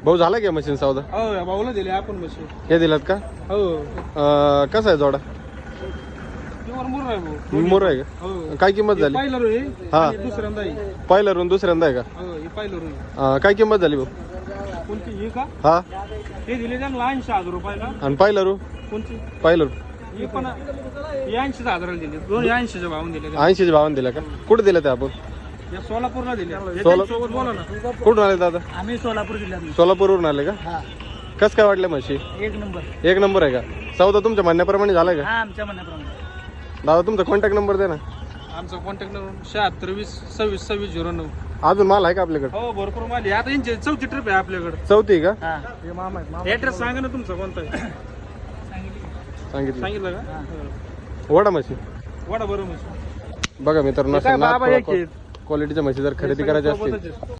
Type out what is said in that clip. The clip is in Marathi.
भाऊ झाला का मशीन सौदा? हो या भाऊला दिले आपण मशीन. हे दिलात का? हो कसा आहे जोडा? प्युअर मुर्रा आहे भाऊ. मोर आहे का? हो काय किंमत झाली? पहिला रोई हा. आणि दुसऱ्यांदा आहे. पहिला रून दुसऱ्यांदा आहे का? हो हे पहिलं रोई. काय किंमत झाली भाऊ? कोणती ही का? हा. हे दिले त्यांना 80,000 रुपयाला. आणि पहिला रू? कोणती? पहिला रू ही पण 80,000 दिले. दोन 80च्या भावाने दिले. 80 भावाने दिला का? कुठे दिला ते आपण? या सोलापूरला दिले. सोलापूर बोला ना. कुठून आले दादा? आम्ही सोलापूर जिल्ह्यात. सोलापूरवरून आले का? हा कस काय वाटलं म्हशी? एक नंबर. एक नंबर आहे का? सौदा तुमच्या म्हणण्याप्रमाणे झालाय का? हा आमच्या म्हणण्याप्रमाणे. दादा तुमचा कॉन्टॅक्ट नंबर दे ना. आमचा कॉन्टॅक्ट नंबर 76 20 26 26 09. अजून माल आहे का आपल्याकडे? हो भरपूर माल आहे. आता यांची चौथी ट्रिप आहे आपल्याकडे. चौथी का? हे मामा आहेत. ऍड्रेस सांगा ना तुमचा कोणता आहे? सांगितलं. सांगितलं का? वडा म्हशी वडा बरं म्हणजे बघा मित्रांनो, बाबा एक क्वालिटीच्या म्हशी जर खरेदी करायची असतील